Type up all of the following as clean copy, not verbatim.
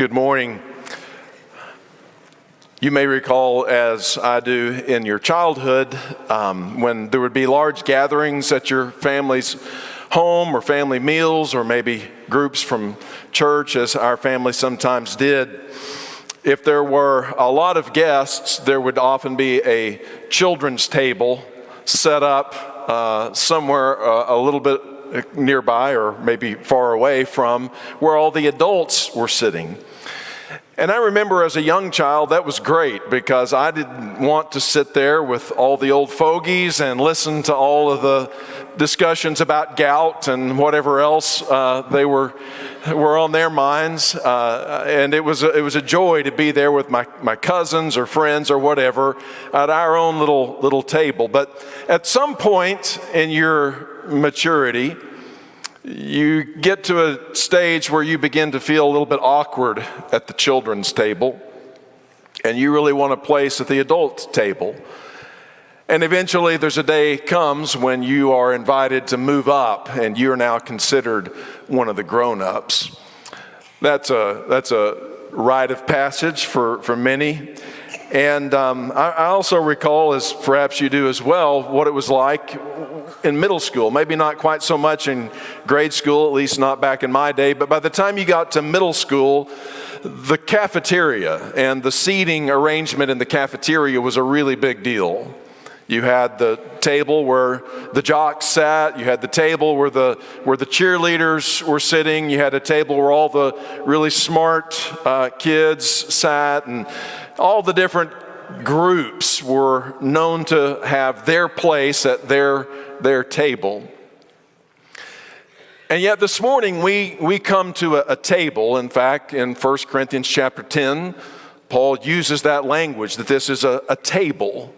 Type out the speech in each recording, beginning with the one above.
Good morning. You may recall, as I do, in your childhood, when there would be large gatherings at your family's home or family meals, or maybe groups from church, as our family sometimes did. If there were a lot of guests, there would often be a children's table set up somewhere a little bit nearby, or maybe far away from where all the adults were sitting. And I remember as a young child, that was great, because I didn't want to sit there with all the old fogies and listen to all of the discussions about gout and whatever else they were on their minds. And it was a joy to be there with my cousins or friends or whatever at our own little table. But at some point in your maturity, you get to a stage where you begin to feel a little bit awkward at the children's table, and you really want a place at the adult table. And eventually there's a day comes when you are invited to move up, and you're now considered one of the grown-ups. That's a rite of passage for many. And I also recall, as perhaps you do as well, what it was like in middle school. Maybe not quite so much in grade school, at least not back in my day, but by the time you got to middle school, the cafeteria and the seating arrangement in the cafeteria was a really big deal. You had the table where the jocks sat, you had the table where the cheerleaders were sitting, you had a table where all the really smart kids sat, and all the different groups were known to have their place at their table. And yet this morning we come to a table. In fact, in 1 Corinthians chapter 10, Paul uses that language, that this is a table.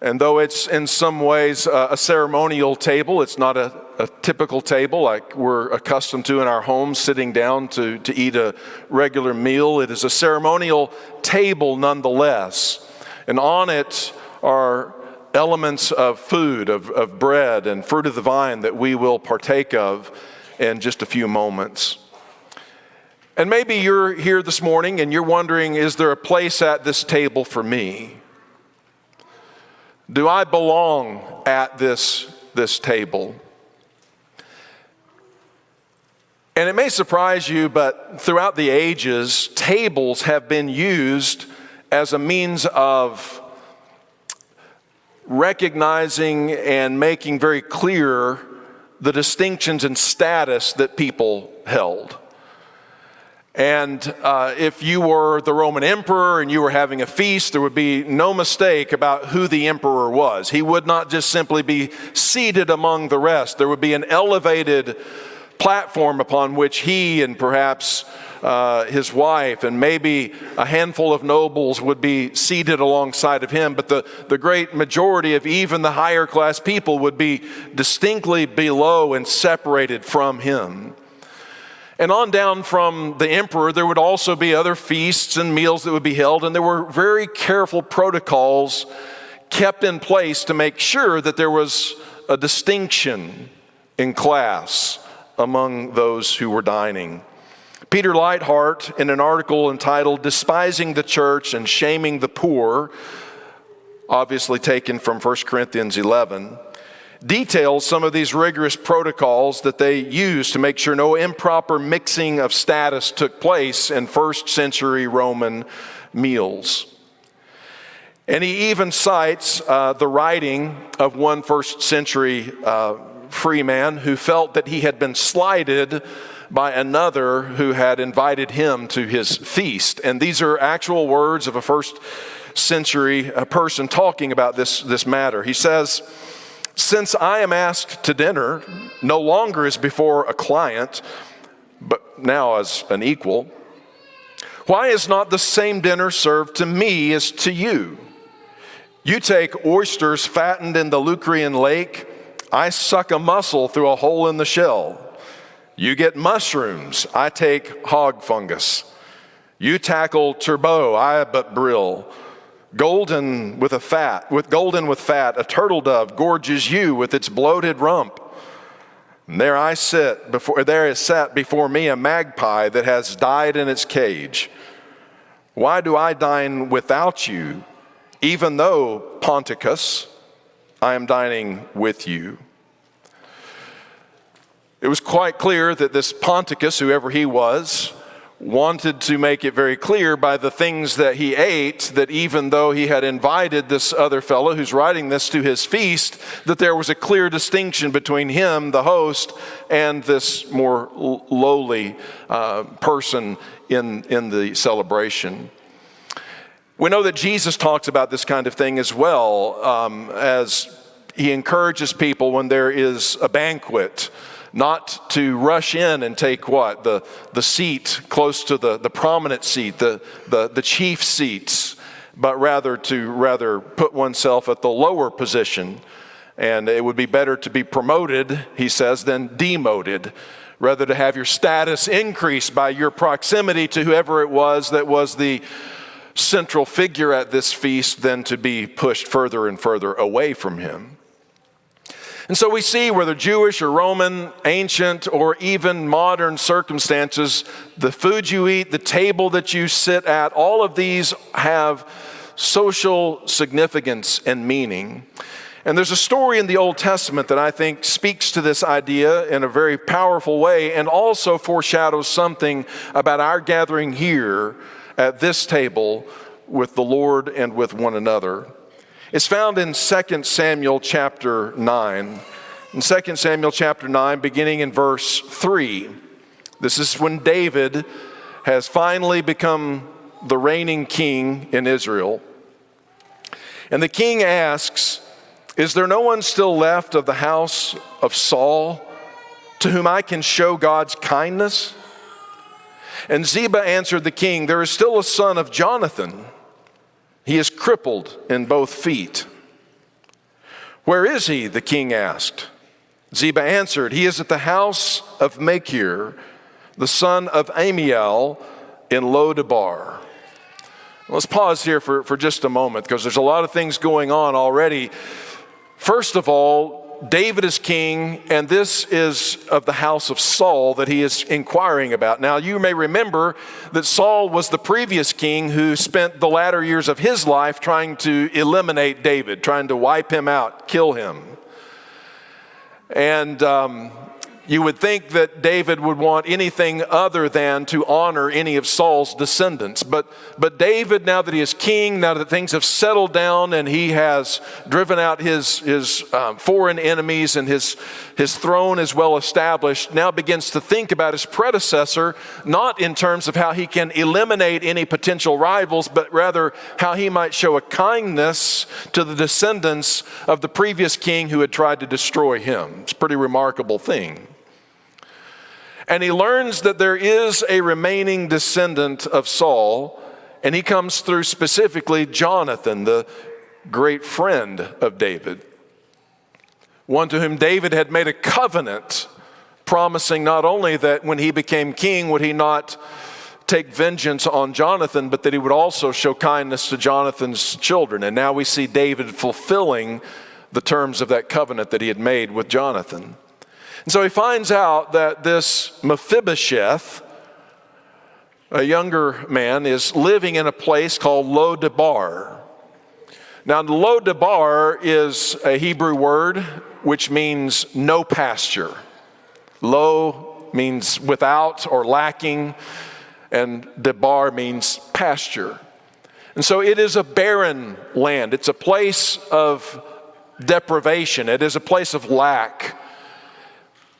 And though it's in some ways a ceremonial table, it's not a typical table like we're accustomed to in our homes, sitting down to eat a regular meal. It is a ceremonial table nonetheless. And on it are elements of food, of bread and fruit of the vine that we will partake of in just a few moments. And maybe you're here this morning and you're wondering, is there a place at this table for me? Do I belong at this table? And it may surprise you, but throughout the ages, tables have been used as a means of recognizing and making very clear the distinctions and status that people held. And if you were the Roman emperor and you were having a feast, there would be no mistake about who the emperor was. He would not just simply be seated among the rest. There would be an elevated platform upon which he and perhaps his wife and maybe a handful of nobles would be seated alongside of him. But the great majority of even the higher class people would be distinctly below and separated from him. And on down from the emperor, there would also be other feasts and meals that would be held, and there were very careful protocols kept in place to make sure that there was a distinction in class among those who were dining. Peter Leithart, in an article entitled "Despising the Church and Shaming the Poor," obviously taken from 1 Corinthians 11, details some of these rigorous protocols that they used to make sure no improper mixing of status took place in first century Roman meals. And he even cites the writing of one first century free man who felt that he had been slighted by another who had invited him to his feast. And these are actual words of a first century person talking about this matter. He says, "Since I am asked to dinner, no longer as before a client, but now as an equal, why is not the same dinner served to me as to you? You take oysters fattened in the Lucrian lake, I suck a mussel through a hole in the shell. You get mushrooms, I take hog fungus. You tackle turbot, I but brill. Golden with fat, a turtle dove gorges you with its bloated rump. And there is sat before me a magpie that has died in its cage. Why do I dine without you, even though, Ponticus, I am dining with you? It was quite clear that this Ponticus, whoever he was, wanted to make it very clear by the things that he ate that even though he had invited this other fellow who's writing this to his feast, that there was a clear distinction between him, the host, and this more lowly person in the celebration. We know that Jesus talks about this kind of thing as well, as he encourages people when there is a banquet not to rush in and take what? The seat close to the prominent seat, the chief seats, but rather to put oneself at the lower position. And it would be better to be promoted, he says, than demoted. Rather to have your status increase by your proximity to whoever it was that was the central figure at this feast than to be pushed further and further away from him. And so we see, whether Jewish or Roman, ancient or even modern circumstances, the food you eat, the table that you sit at, all of these have social significance and meaning. And there's a story in the Old Testament that I think speaks to this idea in a very powerful way and also foreshadows something about our gathering here at this table with the Lord and with one another. It's found in 2 Samuel chapter 9. In 2 Samuel chapter 9, beginning in verse 3. This is when David has finally become the reigning king in Israel. And the king asks, "Is there no one still left of the house of Saul to whom I can show God's kindness?" And Ziba answered the king, "There is still a son of Jonathan. He is crippled in both feet." "Where is he?" the king asked. Ziba answered, "He is at the house of Machir, the son of Amiel, in Lo-debar." Let's pause here for just a moment, because there's a lot of things going on already. First of all, David is king, and this is of the house of Saul that he is inquiring about. Now, you may remember that Saul was the previous king who spent the latter years of his life trying to eliminate David, trying to wipe him out, kill him. And you would think that David would want anything other than to honor any of Saul's descendants. But David, now that he is king, now that things have settled down and he has driven out his foreign enemies and his throne is well established, now begins to think about his predecessor, not in terms of how he can eliminate any potential rivals, but rather how he might show a kindness to the descendants of the previous king who had tried to destroy him. It's a pretty remarkable thing. And he learns that there is a remaining descendant of Saul, and he comes through specifically Jonathan, the great friend of David. One to whom David had made a covenant, promising not only that when he became king would he not take vengeance on Jonathan, but that he would also show kindness to Jonathan's children. And now we see David fulfilling the terms of that covenant that he had made with Jonathan. And so he finds out that this Mephibosheth, a younger man, is living in a place called Lo-debar. Now, Lo-debar is a Hebrew word which means no pasture. Lo means without or lacking, and debar means pasture. And so it is a barren land. It's a place of deprivation. It is a place of lack.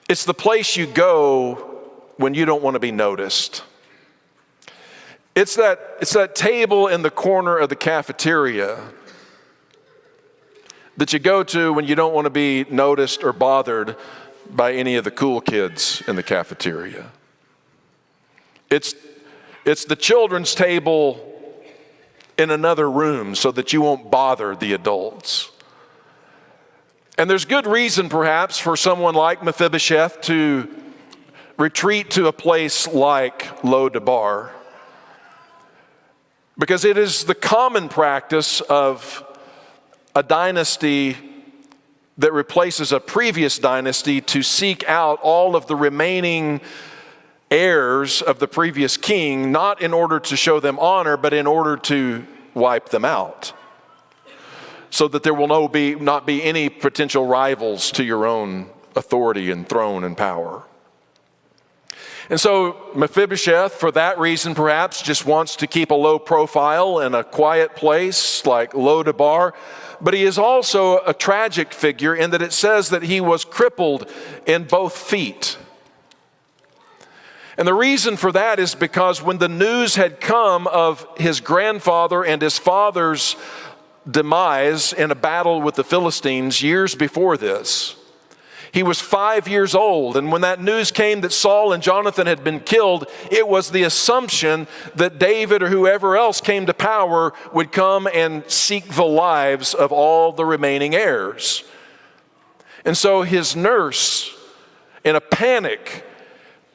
It's the place you go when you don't want to be noticed. It's that table in the corner of the cafeteria that you go to when you don't want to be noticed or bothered by any of the cool kids in the cafeteria. It's the children's table in another room so that you won't bother the adults. And there's good reason, perhaps, for someone like Mephibosheth to retreat to a place like Lo-debar, because it is the common practice of a dynasty that replaces a previous dynasty to seek out all of the remaining heirs of the previous king, not in order to show them honor, but in order to wipe them out, so that there will not be any potential rivals to your own authority and throne and power. And so Mephibosheth, for that reason perhaps, just wants to keep a low profile in a quiet place like Lo-debar. But he is also a tragic figure in that it says that he was crippled in both feet. And the reason for that is because when the news had come of his grandfather and his father's demise in a battle with the Philistines years before this, he was 5 years old, and when that news came that Saul and Jonathan had been killed, it was the assumption that David or whoever else came to power would come and seek the lives of all the remaining heirs. And so his nurse, in a panic,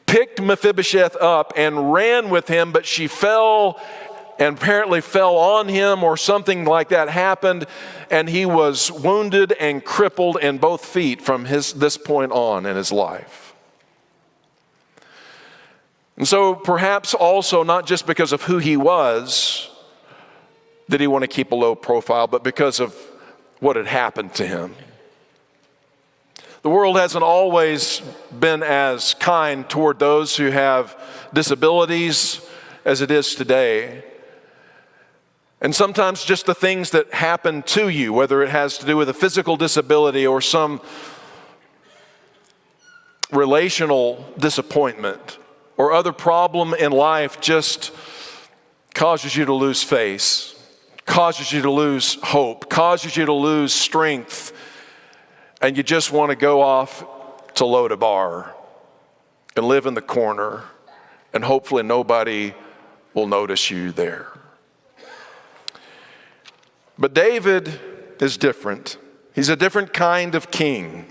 picked Mephibosheth up and ran with him, but she fell and apparently fell on him or something like that happened, and he was wounded and crippled in both feet from this point on in his life. And so perhaps also not just because of who he was did he want to keep a low profile, but because of what had happened to him. The world hasn't always been as kind toward those who have disabilities as it is today. And sometimes just the things that happen to you, whether it has to do with a physical disability or some relational disappointment or other problem in life, just causes you to lose face, causes you to lose hope, causes you to lose strength, and you just want to go off to Lo-debar and live in the corner, and hopefully nobody will notice you there. But David is different. He's a different kind of king.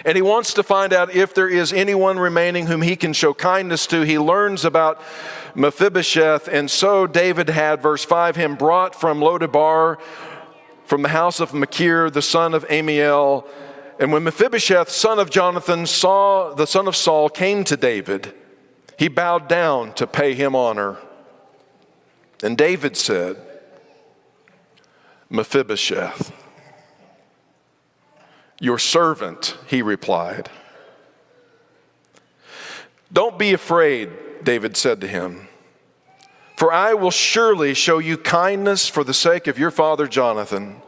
And he wants to find out if there is anyone remaining whom he can show kindness to. He learns about Mephibosheth, and so David had, verse 5, him brought from Lo-debar, from the house of Machir, the son of Amiel. And when Mephibosheth, son of Jonathan, the son of Saul, came to David, he bowed down to pay him honor. And David said, Mephibosheth. Your servant, he replied. Don't be afraid, David said to him, for I will surely show you kindness for the sake of your father Jonathan.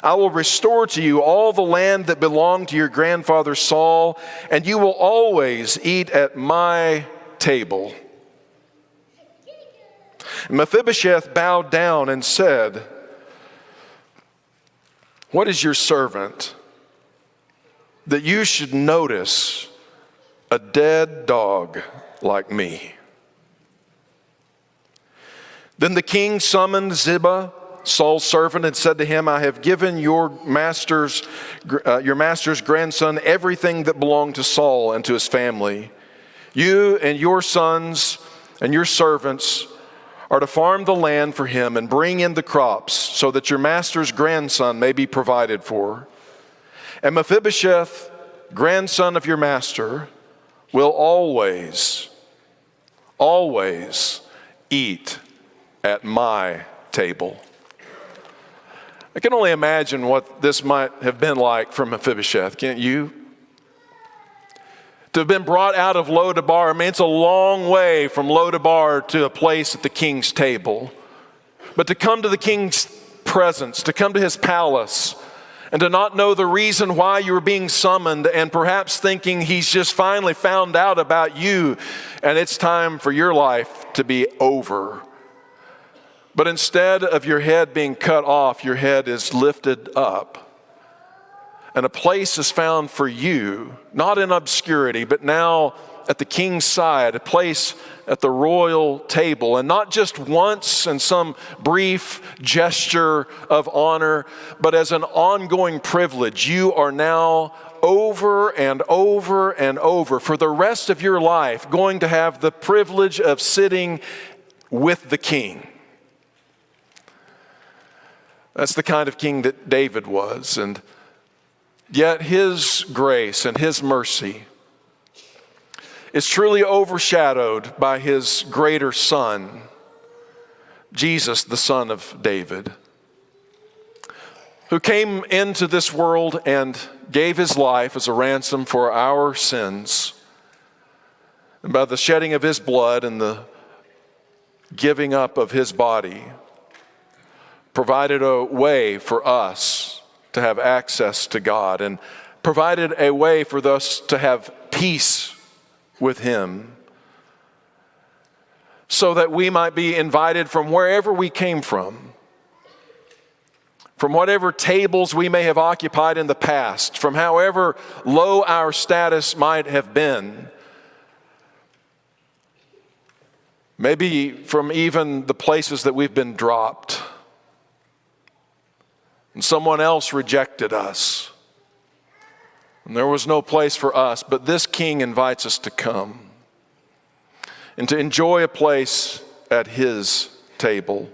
I will restore to you all the land that belonged to your grandfather Saul, and you will always eat at my table. Mephibosheth bowed down and said, what is your servant that you should notice a dead dog like me? Then the king summoned Ziba, Saul's servant, and said to him, I have given your master's grandson everything that belonged to Saul and to his family. You and your sons and your servants are to farm the land for him and bring in the crops so that your master's grandson may be provided for. And Mephibosheth, grandson of your master, will always eat at my table. I can only imagine what this might have been like for Mephibosheth, can't you? To have been brought out of Lo-debar, I mean, it's a long way from Lo-debar to a place at the king's table. But to come to the king's presence, to come to his palace, and to not know the reason why you were being summoned, and perhaps thinking he's just finally found out about you, and it's time for your life to be over. But instead of your head being cut off, your head is lifted up. And a place is found for you, not in obscurity, but now at the king's side, a place at the royal table. And not just once in some brief gesture of honor, but as an ongoing privilege. You are now over and over and over for the rest of your life going to have the privilege of sitting with the king. That's the kind of king that David was. And Yet his grace and his mercy is truly overshadowed by his greater Son, Jesus, the Son of David, who came into this world and gave his life as a ransom for our sins. And by the shedding of his blood and the giving up of his body, provided a way for us to have access to God and provided a way for us to have peace with him, so that we might be invited from wherever we came from whatever tables we may have occupied in the past, from however low our status might have been, maybe from even the places that we've been dropped, and someone else rejected us, and there was no place for us, but this King invites us to come and to enjoy a place at his table.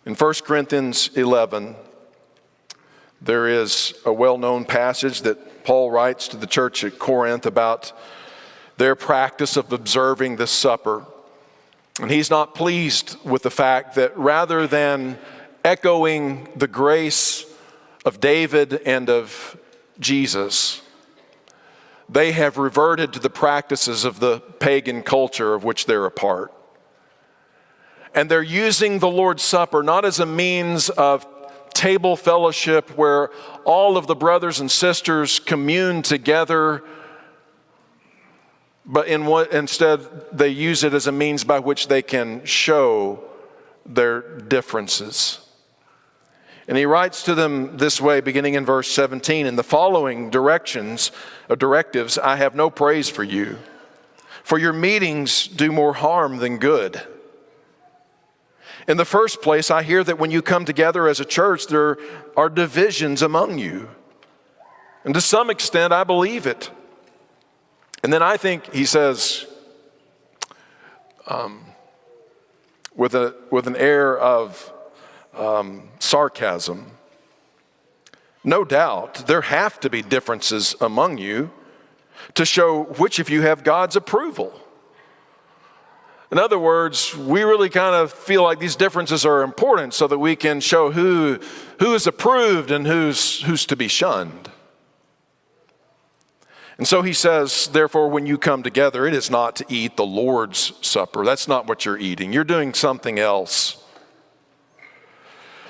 In 1 Corinthians 11, there is a well-known passage that Paul writes to the church at Corinth about their practice of observing this supper. And he's not pleased with the fact that rather than echoing the grace of David and of Jesus, they have reverted to the practices of the pagan culture of which they're a part. And they're using the Lord's Supper not as a means of table fellowship where all of the brothers and sisters commune together, but instead they use it as a means by which they can show their differences. And he writes to them this way, beginning in verse 17, "In the following directives, I have no praise for you, for your meetings do more harm than good. In the first place, I hear that when you come together as a church, there are divisions among you. And to some extent, I believe it." And then I think he says, with an air of sarcasm, "No doubt there have to be differences among you to show which of you have God's approval." In other words, we really kind of feel like these differences are important so that we can show who is approved and who's to be shunned. And so he says, therefore, when you come together, it is not to eat the Lord's Supper. That's not what you're eating. You're doing something else.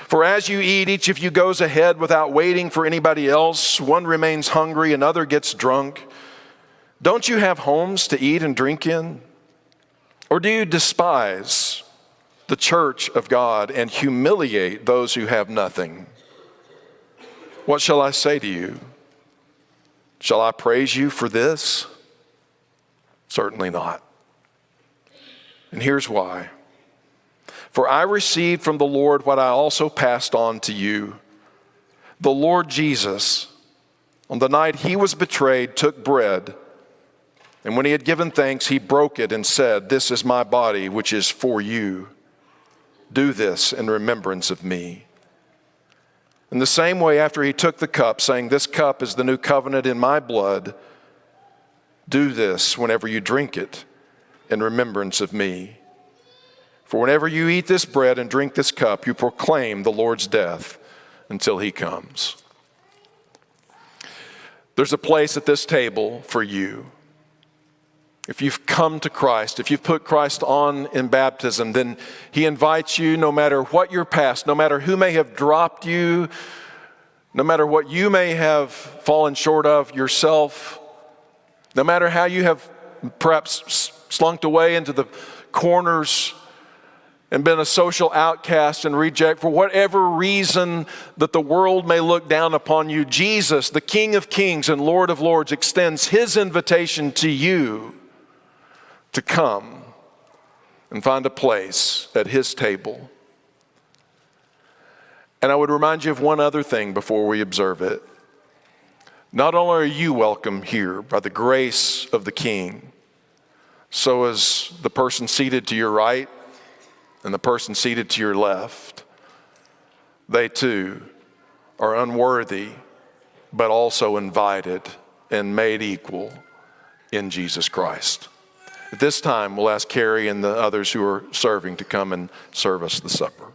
"For as you eat, each of you goes ahead without waiting for anybody else. One remains hungry, another gets drunk. Don't you have homes to eat and drink in? Or do you despise the church of God and humiliate those who have nothing? What shall I say to you? Shall I praise you for this? Certainly not. And here's why. For I received from the Lord what I also passed on to you. The Lord Jesus, on the night he was betrayed, took bread, and when he had given thanks, he broke it and said, 'This is my body, which is for you. Do this in remembrance of me.' In the same way, after he took the cup, saying, 'This cup is the new covenant in my blood. Do this whenever you drink it in remembrance of me. For whenever you eat this bread and drink this cup, you proclaim the Lord's death until he comes.'" There's a place at this table for you. If you've come to Christ, if you've put Christ on in baptism, then he invites you, no matter what your past, no matter who may have dropped you, no matter what you may have fallen short of yourself, no matter how you have perhaps slunked away into the corners and been a social outcast and reject, for whatever reason that the world may look down upon you, Jesus, the King of Kings and Lord of Lords, extends his invitation to you to come and find a place at his table. And I would remind you of one other thing before we observe it. Not only are you welcome here by the grace of the King, so is the person seated to your right and the person seated to your left. They too are unworthy but also invited and made equal in Jesus Christ. At this time, we'll ask Carrie and the others who are serving to come and serve us the supper.